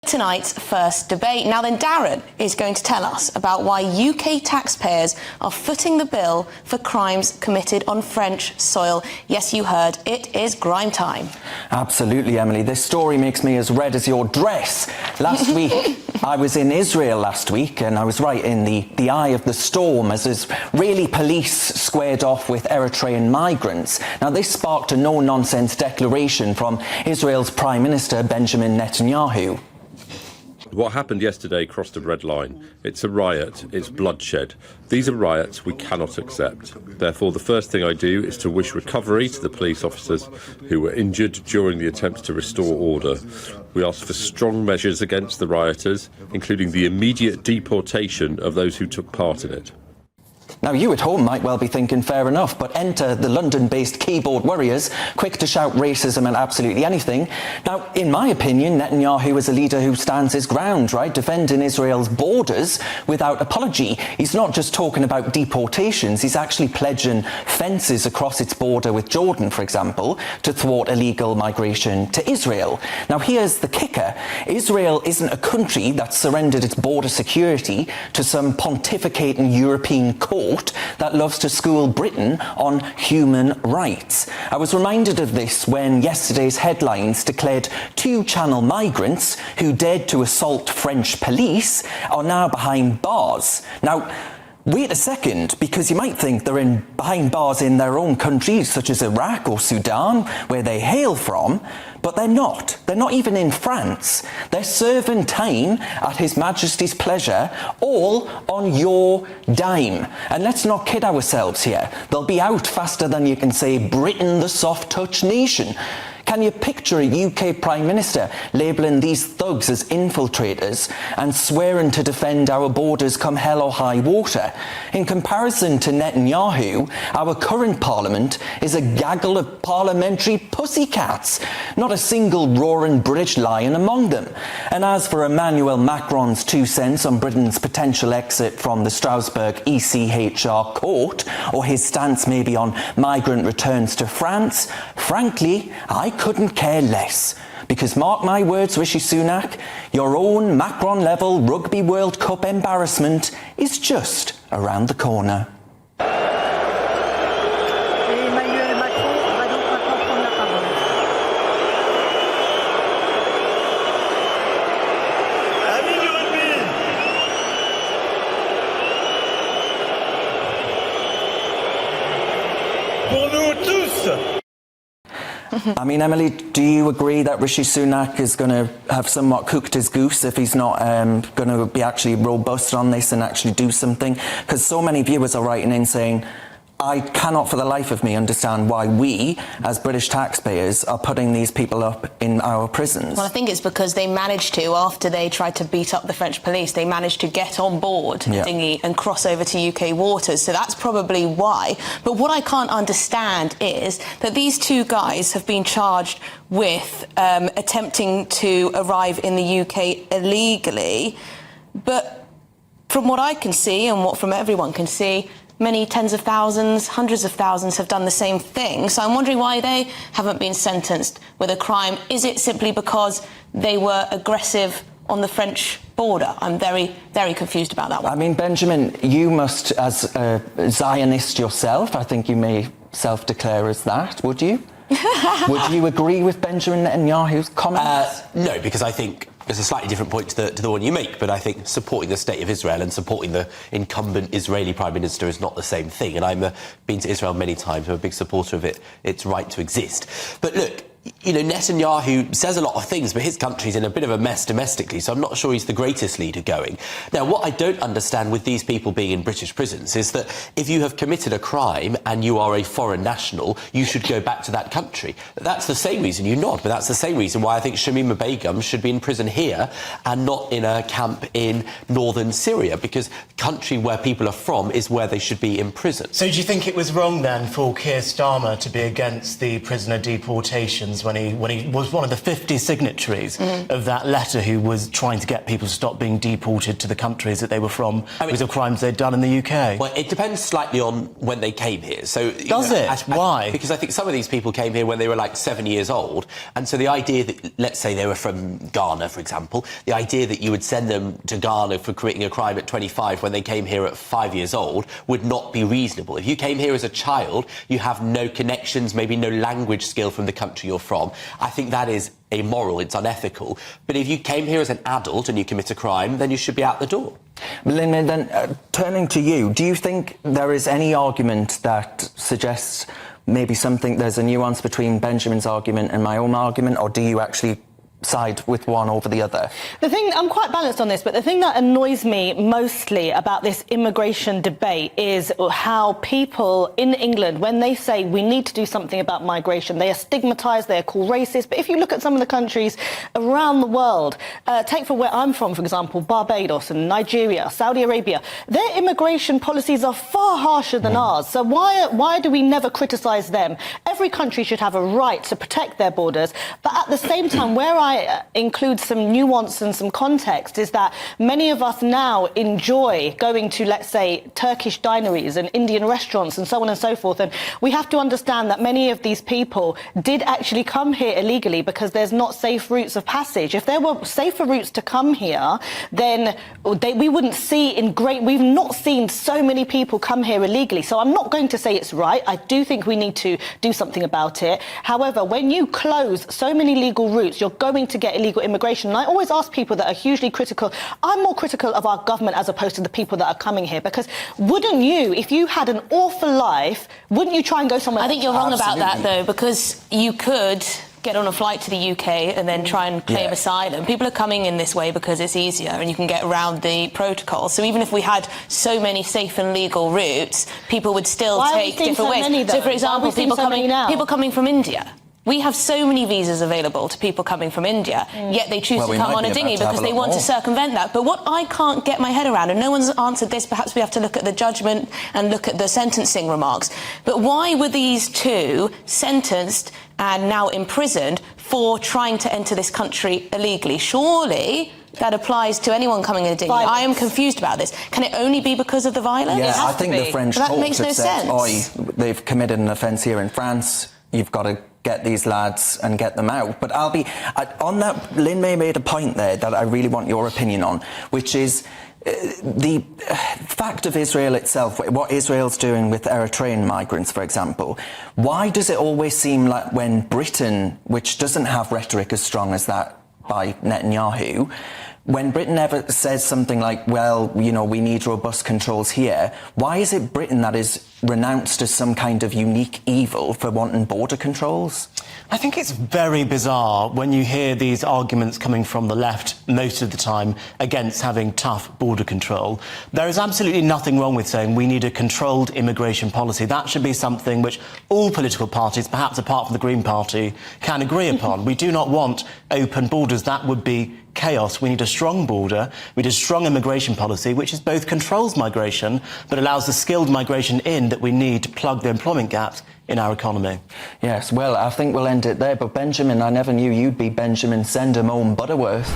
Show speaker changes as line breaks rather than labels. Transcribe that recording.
Tonight's first debate. Now then, Darren is going to tell us about why UK taxpayers are footing the bill for crimes committed on French soil. Yes, you heard, it is grime time.
Absolutely, Emily. This story makes me as red as your dress. Last week, I was in Israel last week, and I was right in the eye of the storm as Israeli police squared off with Eritrean migrants. Now, this sparked a no-nonsense declaration from Israel's Prime Minister, Benjamin Netanyahu.
What happened yesterday crossed a red line. It's a riot. It's bloodshed. These are riots we cannot accept. Therefore, the first thing I do is to wish recovery to the police officers who were injured during the attempts to restore order. We ask for strong measures against the rioters, including the immediate deportation of those who took part in it.
Now, you at home might well be thinking, fair enough, but enter the London-based keyboard warriors, quick to shout racism and absolutely anything. Now, in my opinion, Netanyahu is a leader who stands his ground, right, defending Israel's borders without apology. He's not just talking about deportations, he's actually pledging fences across its border with Jordan, for example, to thwart illegal migration to Israel. Now, here's the kicker. Israel isn't a country that surrendered its border security to some pontificating European court that loves to school Britain on human rights. I was reminded of this when yesterday's headlines declared 2 Channel migrants who dared to assault French police are now behind bars. Now, wait a second, because you might think they're behind bars in their own countries, such as Iraq or Sudan, where they hail from, but they're not. They're not even in France. They're serving time at His Majesty's pleasure, all on your dime. And let's not kid ourselves here. They'll be out faster than you can say Britain, the soft-touch nation. Can you picture a UK Prime Minister labelling these thugs as infiltrators and swearing to defend our borders come hell or high water? In comparison to Netanyahu, our current parliament is a gaggle of parliamentary pussycats, not a single roaring British lion among them. And as for Emmanuel Macron's 2 cents on Britain's potential exit from the Strasbourg ECHR court, or his stance maybe on migrant returns to France, frankly, I couldn't care less. Because mark my words, Rishi Sunak, your own Macron-level Rugby World Cup embarrassment is just around the corner.
Pour nous tous.
I mean, Emily, do you agree that Rishi Sunak is going to have somewhat cooked his goose if he's not going to be actually robust on this and actually do something? Because so many viewers are writing in saying, I cannot for the life of me understand why we, as British taxpayers, are putting these people up in our prisons.
Well, I think it's because they managed to, after they tried to beat up the French police, they managed to get on board dinghy and cross over to UK waters. So that's probably why. But what I can't understand is that these 2 guys have been charged with attempting to arrive in the UK illegally. But from what I can see and what from everyone can see, many tens of thousands, hundreds of thousands have done the same thing. So I'm wondering why they haven't been sentenced with a crime. Is it simply because they were aggressive on the French border? I'm very, very confused about that one.
I mean, Benjamin, you must, as a Zionist yourself, I think you may self-declare as that, would you? Would you agree with Benjamin Netanyahu's comments?
No, because I think there's a slightly different point to the one you make, but I think supporting the state of Israel and supporting the incumbent Israeli Prime Minister is not the same thing. And I've been to Israel many times. I'm a big supporter of its right to exist. But look, you know, Netanyahu says a lot of things, but his country's in a bit of a mess domestically, so I'm not sure he's the greatest leader going. Now, what I don't understand with these people being in British prisons is that if you have committed a crime and you are a foreign national, you should go back to that country. That's the same reason, you nod, but that's the same reason why I think Shamima Begum should be in prison here and not in a camp in northern Syria, because the country where people are from is where they should be in prison.
So do you think it was wrong then for Keir Starmer to be against the prisoner deportations
Grimes when he was one of the 50 signatories of that letter, who was trying to get people to stop being deported to the countries that they were from because of crimes they'd done in the UK.
Well, it depends slightly on when they came here. So
Does it? Why?
Because I think some of these people came here when they were like 7 years old, and so the idea that, let's say they were from Ghana, for example, the idea that you would send them to Ghana for committing a crime at 25 when they came here at 5 years old would not be reasonable. If you came here as a child, you have no connections, maybe no language skill from the country you're from. I think that is immoral, it's unethical. But if you came here as an adult and you commit a crime, then you should be out the door.
Lynn, then turning to you, do you think there is any argument that suggests maybe there's a nuance between Benjamin's argument and my own argument, or do you actually side with one over the other?
I'm quite balanced on this, but the thing that annoys me mostly about this immigration debate is how people in England, when they say we need to do something about migration, they are stigmatised, they are called racist. But if you look at some of the countries around the world, take for where I'm from, for example, Barbados and Nigeria, Saudi Arabia, their immigration policies are far harsher than ours. So why do we never criticise them? Every country should have a right to protect their borders, but at the same time, where I include some nuance and some context is that many of us now enjoy going to, let's say, Turkish dineries and Indian restaurants and so on and so forth. And we have to understand that many of these people did actually come here illegally because there's not safe routes of passage. If there were safer routes to come here, then we wouldn't see we've not seen so many people come here illegally. So I'm not going to say it's right. I do think we need to do something about it. However, when you close so many legal routes, you're going to get illegal immigration. And I always ask people that are hugely critical, I'm more critical of our government as opposed to the people that are coming here, because wouldn't you, if you had an awful life, wouldn't you try and go somewhere?
I think you're wrong about that, though, because you could get on a flight to the UK and then try and claim asylum. People are coming in this way because it's easier and you can get around the protocol. So even if we had so many safe and legal routes, people would still take different ways. So, for example, people coming from India. We have so many visas available to people coming from India, yet they choose to come on a dinghy because they want to circumvent that. But what I can't get my head around, and no one's answered this, perhaps we have to look at the judgment and look at the sentencing remarks, but why were these two sentenced and now imprisoned for trying to enter this country illegally? Surely that applies to anyone coming in a dinghy. I am confused about this. Can it only be because of the violence?
Yeah, I think the French courts have said,
oi,
they've committed an offence here in France, you've got to get these lads and get them out. But on that, Lynn May made a point there that I really want your opinion on, which is the fact of Israel itself, what Israel's doing with Eritrean migrants, for example. Why does it always seem like when Britain, which doesn't have rhetoric as strong as that by Netanyahu, when Britain ever says something like, well, you know, we need robust controls here, why is it Britain that is renounced as some kind of unique evil for wanting border controls?
I think it's very bizarre when you hear these arguments coming from the left most of the time against having tough border control. There is absolutely nothing wrong with saying we need a controlled immigration policy. That should be something which all political parties, perhaps apart from the Green Party, can agree upon. We do not want open borders. That would be chaos. We need a strong border, we need a strong immigration policy which is both controls migration but allows the skilled migration in that we need to plug the employment gaps in our economy.
Yes, well, I think we'll end it there, but Benjamin, I never knew you'd be Benjamin Send 'em home Butterworth.